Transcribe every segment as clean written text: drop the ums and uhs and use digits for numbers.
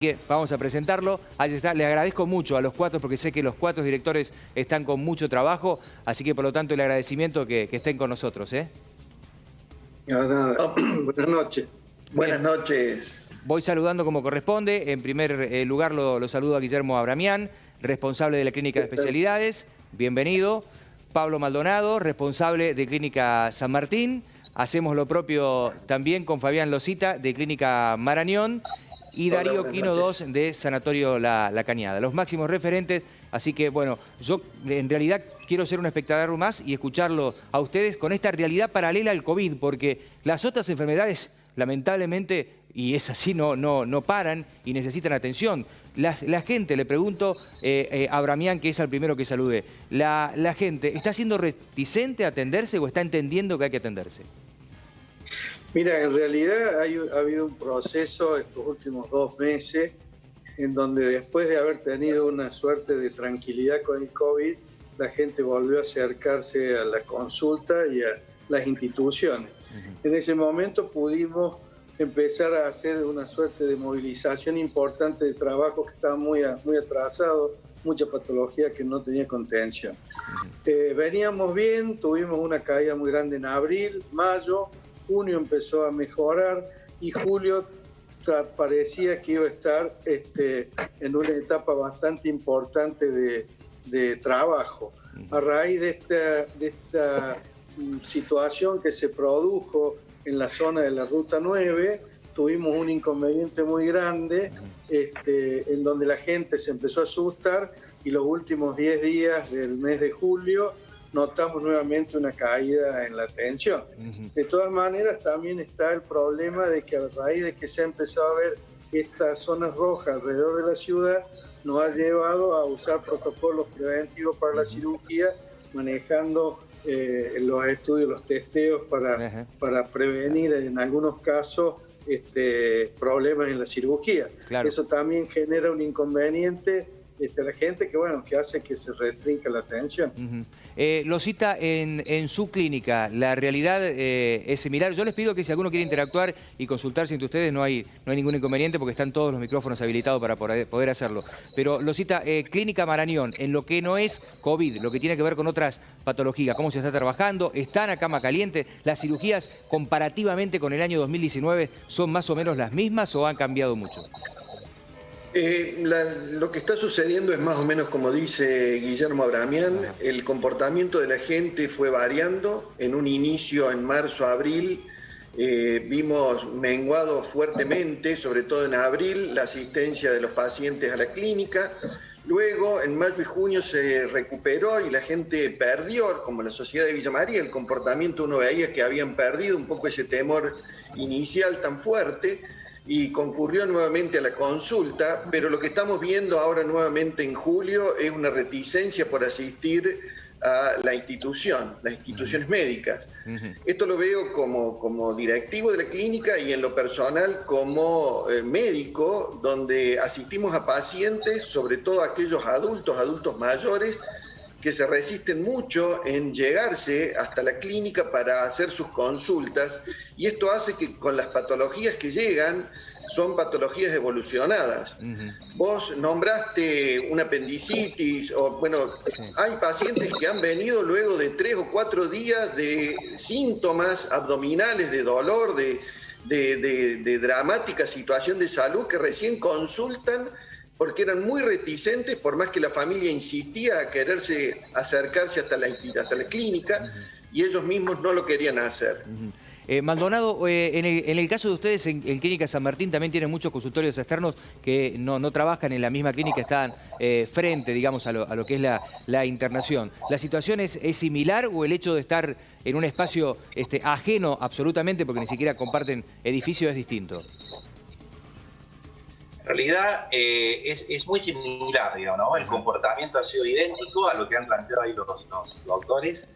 Que vamos a presentarlo. Ahí está. Le agradezco mucho a los cuatro porque sé que los cuatro directores están con mucho trabajo, así que por lo tanto el agradecimiento que estén con nosotros. Nada. Buenas noches. Buenas noches. Voy saludando como corresponde. En primer lugar lo saludo a Guillermo Abramián, responsable de la Clínica de Especialidades. Bienvenido. Pablo Maldonado, responsable de Clínica San Martín. Hacemos lo propio también con Fabián Losita de Clínica Marañón. Y Darío Quino 2 de Sanatorio La Cañada. Los máximos referentes, así que bueno, yo en realidad quiero ser un espectador más y escucharlo a ustedes con esta realidad paralela al COVID, porque las otras enfermedades, lamentablemente, y es así, no paran y necesitan atención. La gente, le pregunto a Abramián, que es el primero que salude, ¿la gente está siendo reticente a atenderse o está entendiendo que hay que atenderse? Mira, en realidad ha habido un proceso estos últimos 2 meses en donde después de haber tenido una suerte de tranquilidad con el COVID, la gente volvió a acercarse a la consulta y a las instituciones. En ese momento pudimos empezar a hacer una suerte de movilización importante de trabajo que estaba muy atrasado, mucha patología que no tenía contención. Veníamos bien, tuvimos una caída muy grande en abril, mayo, junio empezó a mejorar y julio parecía que iba a estar en una etapa bastante importante de trabajo. A raíz de esta situación que se produjo en la zona de la Ruta 9, tuvimos un inconveniente muy grande en donde la gente se empezó a asustar y los últimos 10 días del mes de julio notamos nuevamente una caída en la atención. De todas maneras, también está el problema de que a raíz de que se ha empezado a ver estas zonas rojas alrededor de la ciudad, nos ha llevado a usar protocolos preventivos para la cirugía, manejando los estudios, los testeos para prevenir en algunos casos problemas en la cirugía. Claro. Eso también genera un inconveniente a la gente que hace que se restrinja la atención. Losita, en su clínica, ¿la realidad es similar? Yo les pido que si alguno quiere interactuar y consultarse entre ustedes, no hay ningún inconveniente porque están todos los micrófonos habilitados para poder hacerlo. Pero, Losita, Clínica Marañón, en lo que no es COVID, lo que tiene que ver con otras patologías, ¿cómo se está trabajando? ¿Están a cama caliente? ¿Las cirugías comparativamente con el año 2019 son más o menos las mismas o han cambiado mucho? Lo que está sucediendo es más o menos como dice Guillermo Abramián. El comportamiento de la gente fue variando. En un inicio, en marzo, abril, vimos menguado fuertemente, sobre todo en abril, la asistencia de los pacientes a la clínica. Luego, en mayo y junio se recuperó y la gente perdió, como la Sociedad de Villa María, el comportamiento. Uno veía que habían perdido un poco ese temor inicial tan fuerte y concurrió nuevamente a la consulta, pero lo que estamos viendo ahora nuevamente en julio es una reticencia por asistir a la institución, las instituciones médicas. Esto lo veo como directivo de la clínica y en lo personal como médico, donde asistimos a pacientes, sobre todo aquellos adultos mayores, que se resisten mucho en llegarse hasta la clínica para hacer sus consultas, y esto hace que con las patologías que llegan son patologías evolucionadas. Vos nombraste una apendicitis, hay pacientes que han venido luego de 3 o 4 días de síntomas abdominales, de dolor, de dramática situación de salud, que recién consultan porque eran muy reticentes, por más que la familia insistía a quererse acercarse hasta la clínica, y ellos mismos no lo querían hacer. Maldonado, en el caso de ustedes en Clínica San Martín también tienen muchos consultorios externos que no trabajan en la misma clínica, están frente, digamos, a lo que es la internación. ¿La situación es similar o el hecho de estar en un espacio ajeno absolutamente, porque ni siquiera comparten edificio, es distinto? En realidad es muy similar, digamos, ¿no? El comportamiento ha sido idéntico a lo que han planteado ahí los doctores.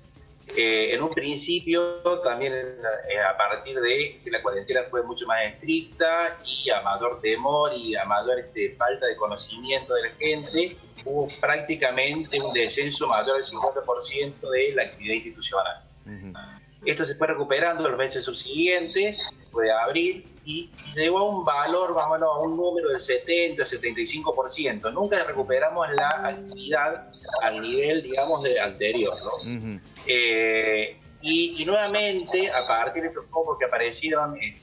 En un principio también a partir de que la cuarentena fue mucho más estricta y a mayor temor y a mayor falta de conocimiento de la gente, hubo prácticamente un descenso mayor del 50% de la actividad institucional. Esto se fue recuperando los meses subsiguientes, después de abril, y llegó a un valor, más o menos a un número del 70-75%. Nunca recuperamos la actividad al nivel, digamos, anterior, ¿no? Y nuevamente, a partir de estos focos que aparecieron en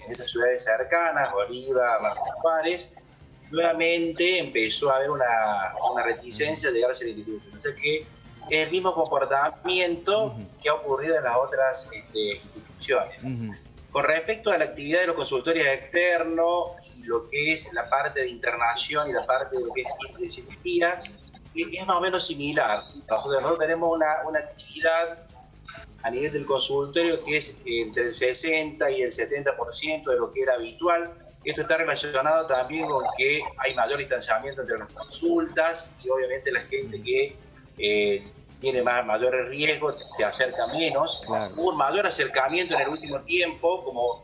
estas ciudades cercanas, Bolívar, Martín Juárez, nuevamente empezó a haber una reticencia de llegar a ser instituto. O sea que es el mismo comportamiento que ha ocurrido en las otras instituciones. Con respecto a la actividad de los consultorios externos y lo que es la parte de internación y la parte de lo que es cirugía, es más o menos similar. Nosotros tenemos una actividad a nivel del consultorio que es entre el 60 y el 70% de lo que era habitual. Esto está relacionado también con que hay mayor distanciamiento entre las consultas y obviamente la gente que tiene mayores riesgos se acerca menos. Claro. Hubo un mayor acercamiento en el último tiempo como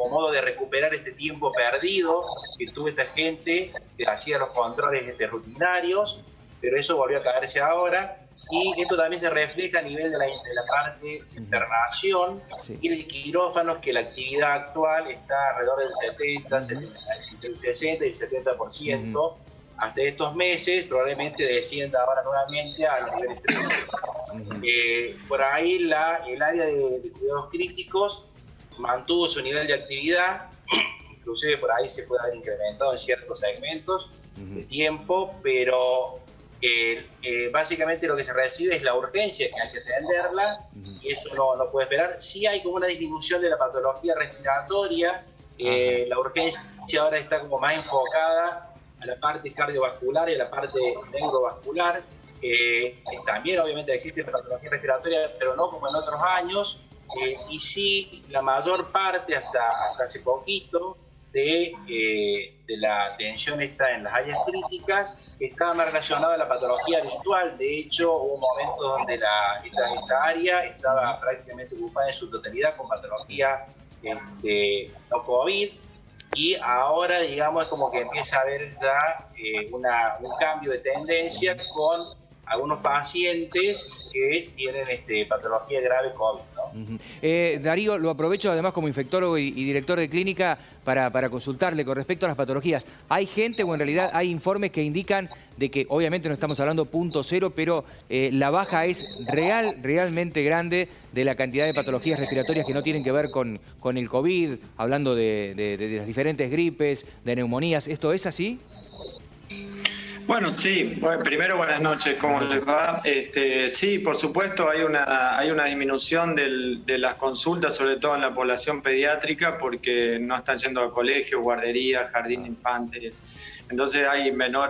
modo de recuperar este tiempo perdido que tuvo esta gente que hacía los controles rutinarios, pero eso volvió a caerse ahora. Y esto también se refleja a nivel de la parte de internación y de quirófanos, que la actividad actual está alrededor del entre el 60 y el 70%. Hasta estos meses probablemente descienda ahora nuevamente a los niveles críticos. Por ahí el área de cuidados críticos mantuvo su nivel de actividad, inclusive por ahí se puede haber incrementado en ciertos segmentos de tiempo, pero básicamente lo que se recibe es la urgencia, que hay que atenderla, y eso no puede esperar. Sí hay como una disminución de la patología respiratoria, la urgencia ahora está como más enfocada a la parte cardiovascular y a la parte neurovascular. También obviamente existe patología respiratoria, pero no como en otros años, y sí la mayor parte hasta hace poquito de la atención está en las áreas críticas, estaba más relacionada a la patología habitual. De hecho, hubo momentos donde esta área estaba prácticamente ocupada en su totalidad con patología no COVID, y ahora, digamos, es como que empieza a haber ya un cambio de tendencia con algunos pacientes que tienen patología grave COVID, ¿no? Darío, lo aprovecho además como infectólogo y director de clínica para consultarle con respecto a las patologías. ¿Hay gente o en realidad hay informes que indican de que, obviamente no estamos hablando punto cero, pero la baja es realmente grande de la cantidad de patologías respiratorias que no tienen que ver con el COVID, hablando de las diferentes gripes, de neumonías? ¿Esto es así? Bueno, sí. Bueno, primero, buenas noches. ¿Cómo les va? Sí, por supuesto, hay una disminución de las consultas, sobre todo en la población pediátrica, porque no están yendo a colegios, guarderías, jardín de infantes. Entonces hay menor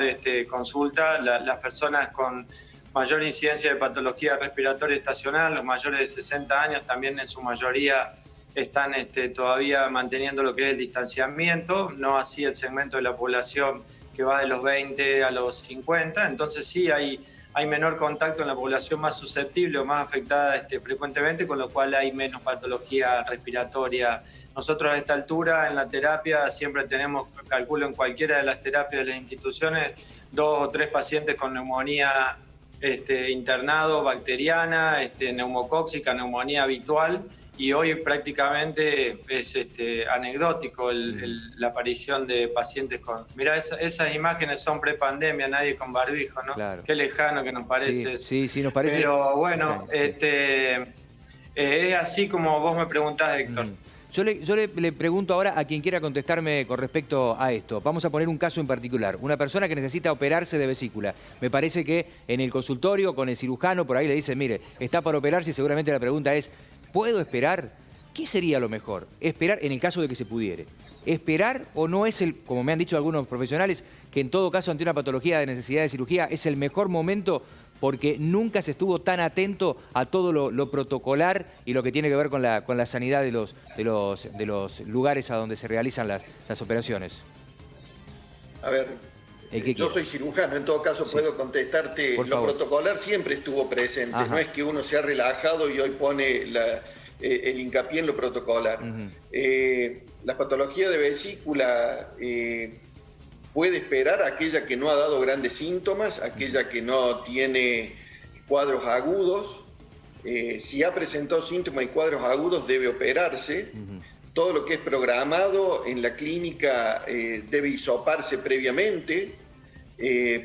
consulta. Las personas con mayor incidencia de patología respiratoria estacional, los mayores de 60 años, también en su mayoría están todavía manteniendo lo que es el distanciamiento, no así el segmento de la población que va de los 20 a los 50, entonces sí hay menor contacto en la población más susceptible o más afectada frecuentemente, con lo cual hay menos patología respiratoria. Nosotros a esta altura en la terapia siempre tenemos, calculo en cualquiera de las terapias de las instituciones, 2 o 3 pacientes con neumonía internado, bacteriana, neumocóxica, neumonía habitual, y hoy prácticamente es anecdótico la aparición de pacientes con... Mirá, esas imágenes son prepandemia, nadie con barbijo, ¿no? Claro. Qué lejano que nos parece. Sí, nos parece. Pero bueno, es así como vos me preguntás, Héctor. Yo le pregunto ahora a quien quiera contestarme con respecto a esto. Vamos a poner un caso en particular. Una persona que necesita operarse de vesícula. Me parece que en el consultorio con el cirujano por ahí le dicen, mire, está para operarse, y seguramente la pregunta es, ¿puedo esperar? ¿Qué sería lo mejor? Esperar en el caso de que se pudiere. ¿Esperar o no es como me han dicho algunos profesionales, que en todo caso ante una patología de necesidad de cirugía es el mejor momento porque nunca se estuvo tan atento a todo lo protocolar y lo que tiene que ver con la sanidad de los lugares a donde se realizan las operaciones? A ver, yo soy cirujano, en todo caso puedo contestarte. Lo protocolar siempre estuvo presente. Ajá. No es que uno se ha relajado y hoy pone el hincapié en lo protocolar. La patología de vesícula puede esperar aquella que no ha dado grandes síntomas, aquella que no tiene cuadros agudos, Si ha presentado síntomas y cuadros agudos, debe operarse. Todo lo que es programado en la clínica debe hisoparse previamente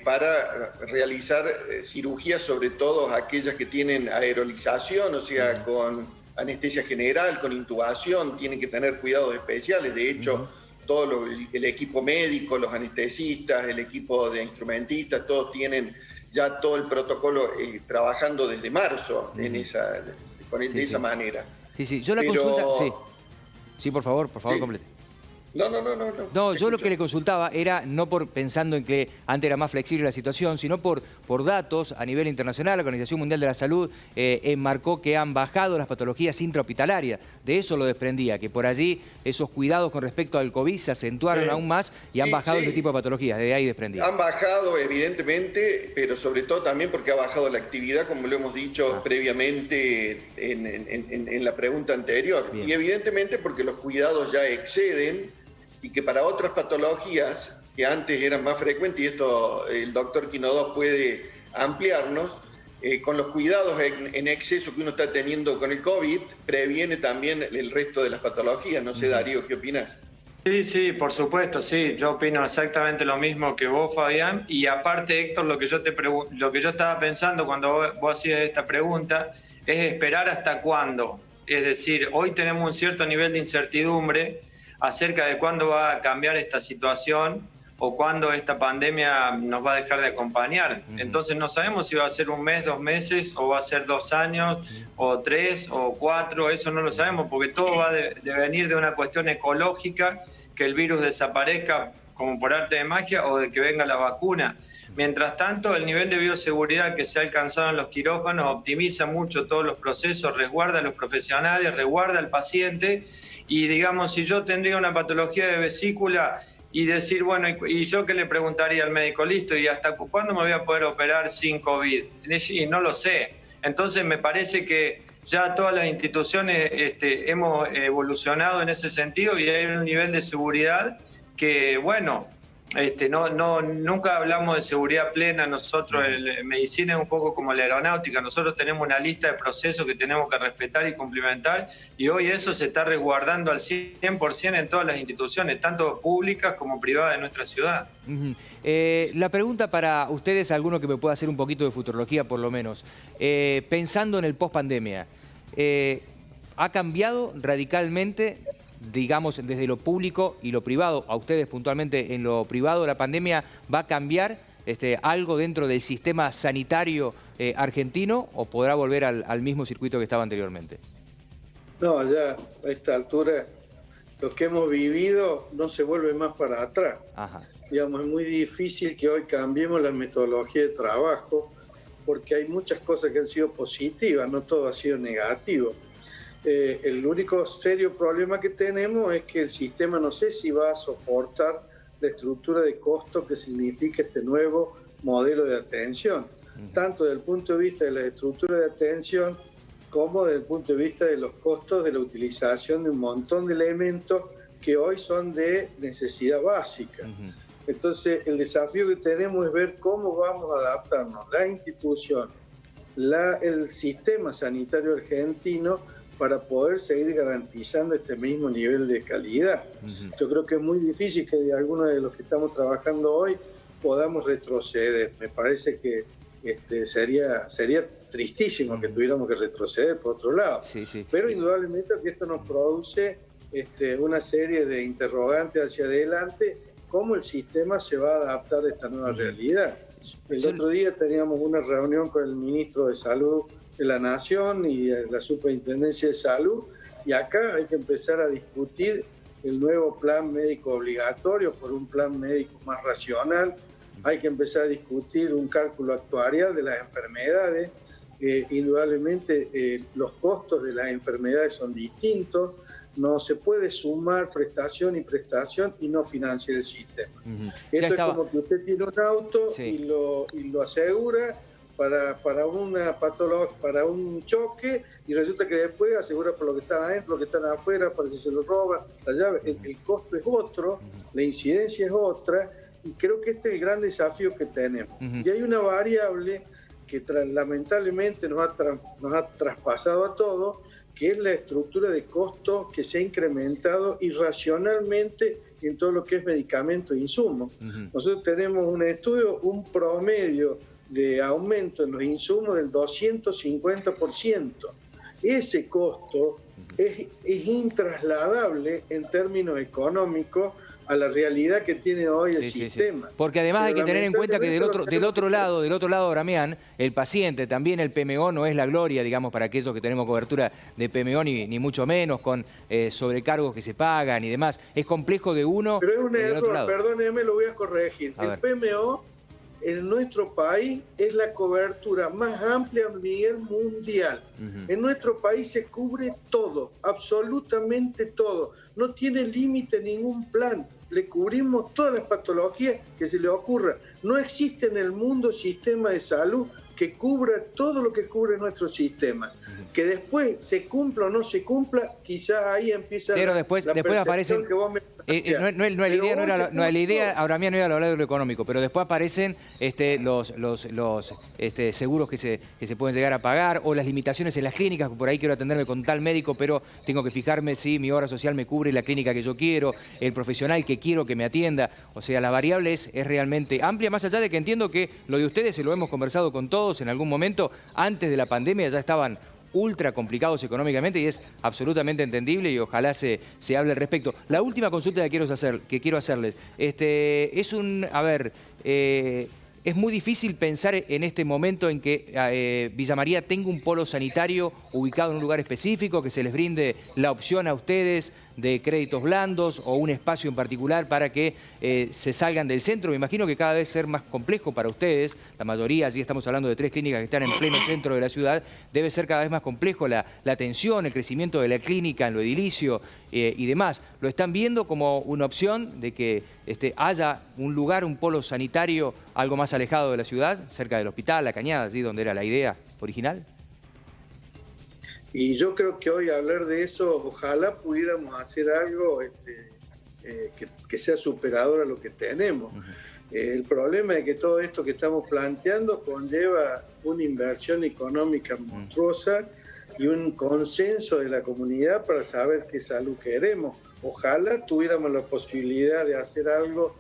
para realizar cirugías, sobre todo aquellas que tienen aerolización, o sea, con anestesia general, con intubación, tienen que tener cuidados especiales. De hecho, todo el equipo médico, los anestesistas, el equipo de instrumentistas, todos tienen ya todo el protocolo trabajando desde marzo de esa manera. Sí, yo la consulta... Sí, por favor, complete. No, yo lo que le consultaba era no pensando en que antes era más flexible la situación, sino por datos a nivel internacional. La Organización Mundial de la Salud enmarcó que han bajado las patologías intrahospitalarias. De eso lo desprendía, que por allí esos cuidados con respecto al COVID se acentuaron aún más y han bajado ese tipo de patologías. De ahí desprendía. Han bajado, evidentemente, pero sobre todo también porque ha bajado la actividad, como lo hemos dicho previamente en la pregunta anterior. Bien. Y evidentemente porque los cuidados ya exceden, y que para otras patologías que antes eran más frecuentes, y esto el doctor Quinodó puede ampliarnos, con los cuidados en exceso que uno está teniendo con el COVID, previene también el resto de las patologías. No sé, Darío, ¿qué opinas? Sí, por supuesto, sí. Yo opino exactamente lo mismo que vos, Fabián. Y aparte, Héctor, lo que yo estaba pensando cuando vos hacías esta pregunta es esperar hasta cuándo. Es decir, hoy tenemos un cierto nivel de incertidumbre acerca de cuándo va a cambiar esta situación o cuándo esta pandemia nos va a dejar de acompañar. Entonces no sabemos si va a ser un mes, 2 meses, o va a ser 2 años, o 3, o 4, eso no lo sabemos, porque todo va de venir de una cuestión ecológica, que el virus desaparezca como por arte de magia, o de que venga la vacuna. Mientras tanto, el nivel de bioseguridad que se ha alcanzado en los quirófanos optimiza mucho todos los procesos, resguarda a los profesionales, resguarda al paciente. Y digamos, si yo tendría una patología de vesícula y decir, bueno, y yo qué le preguntaría al médico, listo, ¿y hasta cuándo me voy a poder operar sin COVID? Y no lo sé. Entonces me parece que ya todas las instituciones hemos evolucionado en ese sentido y hay un nivel de seguridad que, bueno, nunca hablamos de seguridad plena. Nosotros en medicina es un poco como la aeronáutica, nosotros tenemos una lista de procesos que tenemos que respetar y cumplimentar, y hoy eso se está resguardando al 100% en todas las instituciones, tanto públicas como privadas de nuestra ciudad. La pregunta para ustedes, alguno que me pueda hacer un poquito de futurología por lo menos, pensando en el post-pandemia, ¿ha cambiado radicalmente, digamos, desde lo público y lo privado, a ustedes puntualmente en lo privado, la pandemia va a cambiar algo dentro del sistema sanitario argentino, o podrá volver al mismo circuito que estaba anteriormente? No, ya a esta altura lo que hemos vivido no se vuelve más para atrás. Digamos, es muy difícil que hoy cambiemos la metodología de trabajo, porque hay muchas cosas que han sido positivas, no todo ha sido negativo. El único serio problema que tenemos es que el sistema no sé si va a soportar la estructura de costo que significa este nuevo modelo de atención, tanto desde el punto de vista de la estructura de atención como desde el punto de vista de los costos de la utilización de un montón de elementos que hoy son de necesidad básica. Entonces, el desafío que tenemos es ver cómo vamos a adaptarnos, la institución, el sistema sanitario argentino, para poder seguir garantizando este mismo nivel de calidad. Yo creo que es muy difícil que de algunos de los que estamos trabajando hoy podamos retroceder. Me parece que sería tristísimo que tuviéramos que retroceder por otro lado. Pero indudablemente que esto nos produce una serie de interrogantes hacia adelante, cómo el sistema se va a adaptar a esta nueva realidad. El otro día teníamos una reunión con el ministro de Salud de la Nación y la Superintendencia de Salud, y acá hay que empezar a discutir el nuevo plan médico obligatorio por un plan médico más racional. Hay que empezar a discutir un cálculo actuarial de las enfermedades. Indudablemente los costos de las enfermedades son distintos. No se puede sumar prestación y no financiar el sistema. Esto es como que usted tiene un auto y lo asegura para una patología, para un choque, y resulta que después asegura por lo que están adentro, lo que están afuera, para si se lo roban, la llave. El costo es otro, la incidencia es otra, y creo que este es el gran desafío que tenemos. Y hay una variable que lamentablemente nos ha traspasado a todos, que es la estructura de costo que se ha incrementado irracionalmente en todo lo que es medicamento e insumos. Nosotros tenemos un estudio, un promedio de aumento en los insumos del 250%. Ese costo es intrasladable en términos económicos a la realidad que tiene hoy el sistema. Sí. Porque además hay que tener en cuenta que del otro lado, Abramián, el paciente, también el PMO no es la gloria, digamos, para aquellos que tenemos cobertura de PMO, ni mucho menos, con sobrecargos que se pagan y demás. Es complejo de uno. Pero es un error, perdóneme, lo voy a corregir. El PMO en nuestro país es la cobertura más amplia a nivel mundial. En nuestro país se cubre todo, absolutamente todo. No tiene límite ningún plan. Le cubrimos todas las patologías que se le ocurra. No existe en el mundo sistema de salud que cubra todo lo que cubre nuestro sistema. Que después se cumpla o no se cumpla, quizás ahí empieza pero después aparecen que vos me la idea, Abramián, no era hablar de lo económico, pero después aparecen los seguros que se pueden llegar a pagar, o las limitaciones en las clínicas, por ahí quiero atenderme con tal médico, pero tengo que fijarme si mi obra social me cubre la clínica que yo quiero, el profesional que quiero que me atienda. O sea, la variable es realmente amplia, más allá de que entiendo que lo de ustedes, se lo hemos conversado con todos en algún momento, antes de la pandemia ya estaban ultra complicados económicamente y es absolutamente entendible y ojalá se hable al respecto. La última consulta que quiero hacerles, es muy difícil pensar en este momento en que Villa María tenga un polo sanitario ubicado en un lugar específico, que se les brinde la opción a ustedes de créditos blandos o un espacio en particular para que se salgan del centro. Me imagino que cada vez ser más complejo para ustedes, la mayoría, allí estamos hablando de 3 clínicas que están en pleno centro de la ciudad, debe ser cada vez más complejo la atención, el crecimiento de la clínica en lo edilicio y demás. ¿Lo están viendo como una opción de que haya un lugar, un polo sanitario algo más alejado de la ciudad, cerca del hospital, La Cañada, allí donde era la idea original? Y yo creo que hoy hablar de eso, ojalá pudiéramos hacer algo que sea superador a lo que tenemos. El problema es que todo esto que estamos planteando conlleva una inversión económica monstruosa y un consenso de la comunidad para saber qué salud queremos. Ojalá tuviéramos la posibilidad de hacer algo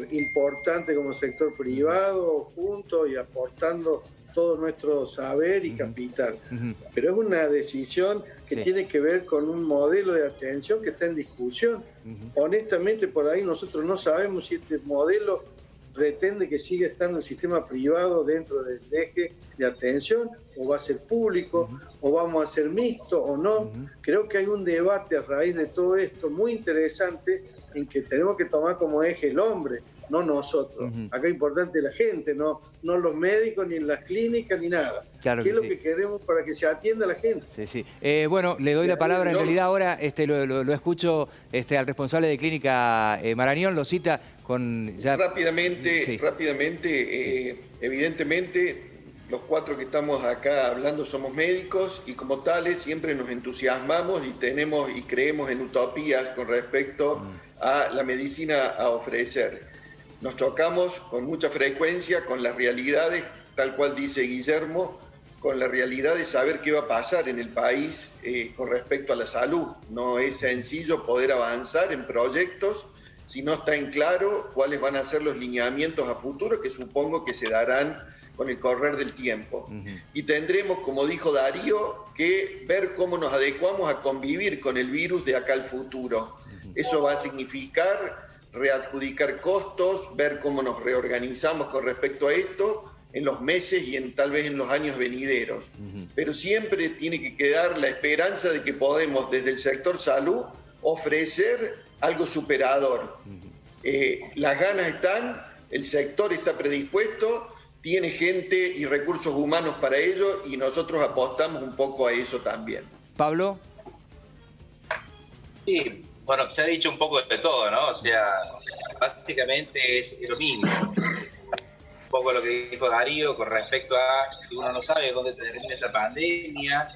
importante como sector privado, juntos y aportando todo nuestro saber y capital. Pero es una decisión que tiene que ver con un modelo de atención que está en discusión. Honestamente, por ahí nosotros no sabemos si este modelo pretende que siga estando el sistema privado dentro del eje de atención, o va a ser público, o vamos a ser mixto o no. Creo que hay un debate a raíz de todo esto muy interesante en que tenemos que tomar como eje el hombre, no nosotros. Acá es importante la gente, no los médicos, ni las clínicas, ni nada. Claro. ¿Qué es lo que queremos para que se atienda a la gente? Bueno, le doy la palabra, en realidad ahora lo escucho al responsable de Clínica Marañón, lo cita con... Rápidamente, evidentemente los 4 que estamos acá hablando somos médicos y como tales siempre nos entusiasmamos y tenemos y creemos en utopías con respecto a la medicina a ofrecer. Nos chocamos con mucha frecuencia con las realidades, tal cual dice Guillermo, con la realidad de saber qué va a pasar en el país con respecto a la salud. No es sencillo poder avanzar en proyectos si no está en claro cuáles van a ser los lineamientos a futuro, que supongo que se darán con el correr del tiempo. Y tendremos, como dijo Darío, que ver cómo nos adecuamos a convivir con el virus de acá al futuro. Eso va a significar readjudicar costos, ver cómo nos reorganizamos con respecto a esto en los meses y tal vez en los años venideros. Pero siempre tiene que quedar la esperanza de que podemos desde el sector salud ofrecer algo superador. Las ganas están, el sector está predispuesto, tiene gente y recursos humanos para ello y nosotros apostamos un poco a eso también. Pablo. Sí, bueno, se ha dicho un poco de todo, ¿no? O sea, básicamente es lo mismo. Un poco lo que dijo Darío con respecto a que uno no sabe dónde termina esta pandemia.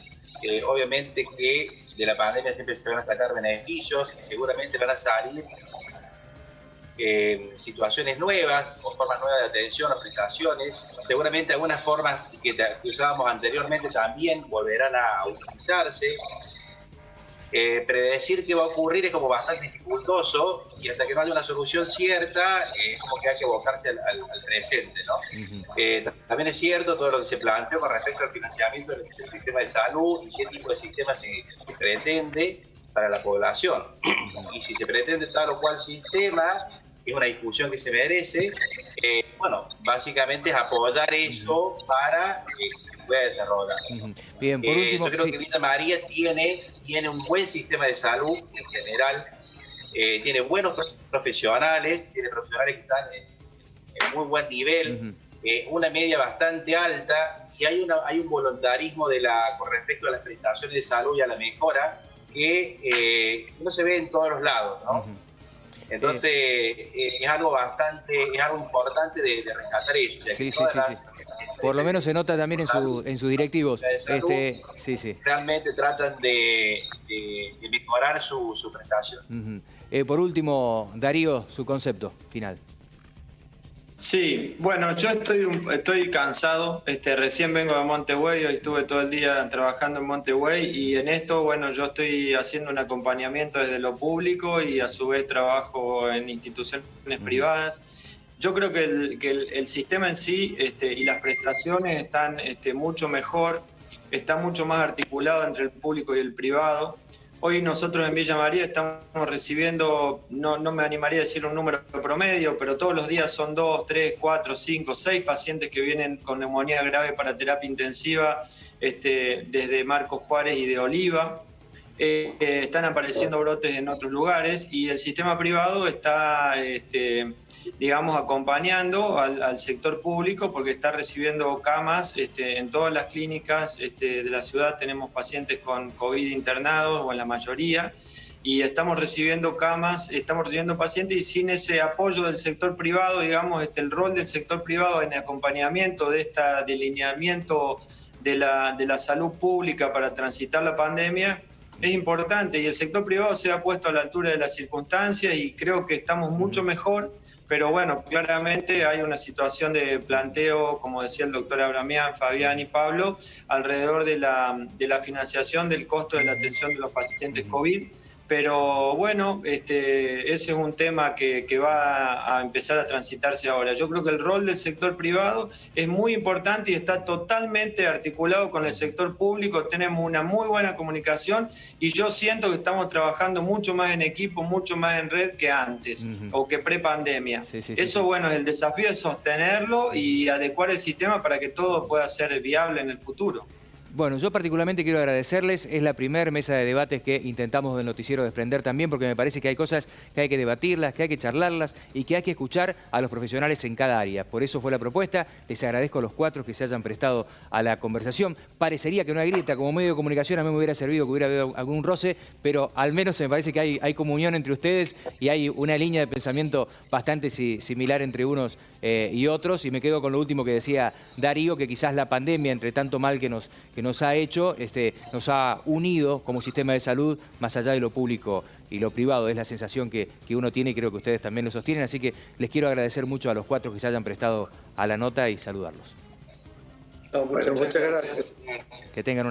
Obviamente que de la pandemia siempre se van a sacar beneficios y seguramente van a salir situaciones nuevas o formas nuevas de atención, aplicaciones. Seguramente algunas formas que usábamos anteriormente también volverán a utilizarse. Predecir qué va a ocurrir es como bastante dificultoso, y hasta que no haya una solución cierta, es como que hay que abocarse al presente, ¿no? También es cierto todo lo que se planteó con respecto al financiamiento del sistema de salud y qué tipo de sistema se pretende para la población. Y si se pretende tal o cual sistema, es una discusión que se merece, bueno, básicamente es apoyar esto para que se pueda desarrollar. Bien, por último, yo creo que Villa María tiene un buen sistema de salud en general, tiene buenos profesionales, tiene profesionales que están en muy buen nivel, una media bastante alta, y hay un voluntarismo con respecto a las prestaciones de salud y a la mejora que no se ve en todos los lados, ¿no? Entonces es algo importante de rescatar eso. O sea, sí. Por lo menos se nota también en sus directivos. Realmente tratan de mejorar su prestación. Por último, Darío, su concepto final. Sí, bueno, yo estoy cansado. Recién vengo de Montevideo, hoy estuve todo el día trabajando en Montevideo, y en esto, bueno, yo estoy haciendo un acompañamiento desde lo público y a su vez trabajo en instituciones privadas. Yo creo que el sistema en sí y las prestaciones están mucho mejor, está mucho más articulado entre el público y el privado. Hoy nosotros en Villa María estamos recibiendo, no me animaría a decir un número promedio, pero todos los días son 2, 3, 4, 5, 6 pacientes que vienen con neumonía grave para terapia intensiva desde Marcos Juárez y de Oliva. Están apareciendo brotes en otros lugares, y el sistema privado está, digamos, acompañando al sector público, porque está recibiendo camas en todas las clínicas de la ciudad. Tenemos pacientes con COVID internados, o en la mayoría, y estamos recibiendo camas, estamos recibiendo pacientes, y sin ese apoyo del sector privado, digamos, el rol del sector privado en acompañamiento de este delineamiento de la salud pública para transitar la pandemia es importante, y el sector privado se ha puesto a la altura de las circunstancias, y creo que estamos mucho mejor. Pero bueno, claramente hay una situación de planteo, como decía el doctor Abramián, Fabián y Pablo, alrededor de la financiación del costo de la atención de los pacientes COVID. Pero bueno, ese es un tema que va a empezar a transitarse ahora. Yo creo que el rol del sector privado es muy importante y está totalmente articulado con el sector público. Tenemos una muy buena comunicación, y yo siento que estamos trabajando mucho más en equipo, mucho más en red que antes, o que pre-pandemia. Eso, bueno, el desafío es sostenerlo y adecuar el sistema para que todo pueda ser viable en el futuro. Bueno, yo particularmente quiero agradecerles. Es la primera mesa de debates que intentamos del noticiero desprender también, porque me parece que hay cosas que hay que debatirlas, que hay que charlarlas y que hay que escuchar a los profesionales en cada área. Por eso fue la propuesta. Les agradezco a los cuatro que se hayan prestado a la conversación. Parecería que no hay grieta. Como medio de comunicación a mí me hubiera servido que hubiera habido algún roce, pero al menos me parece que hay comunión entre ustedes y hay una línea de pensamiento bastante similar entre unos y otros. Y me quedo con lo último que decía Darío, que quizás la pandemia, entre tanto mal que nos ha hecho, nos ha unido como sistema de salud, más allá de lo público y lo privado. Es la sensación que uno tiene, y creo que ustedes también lo sostienen. Así que les quiero agradecer mucho a los cuatro que se hayan prestado a la nota y saludarlos. Bueno, muchas gracias. Que tengan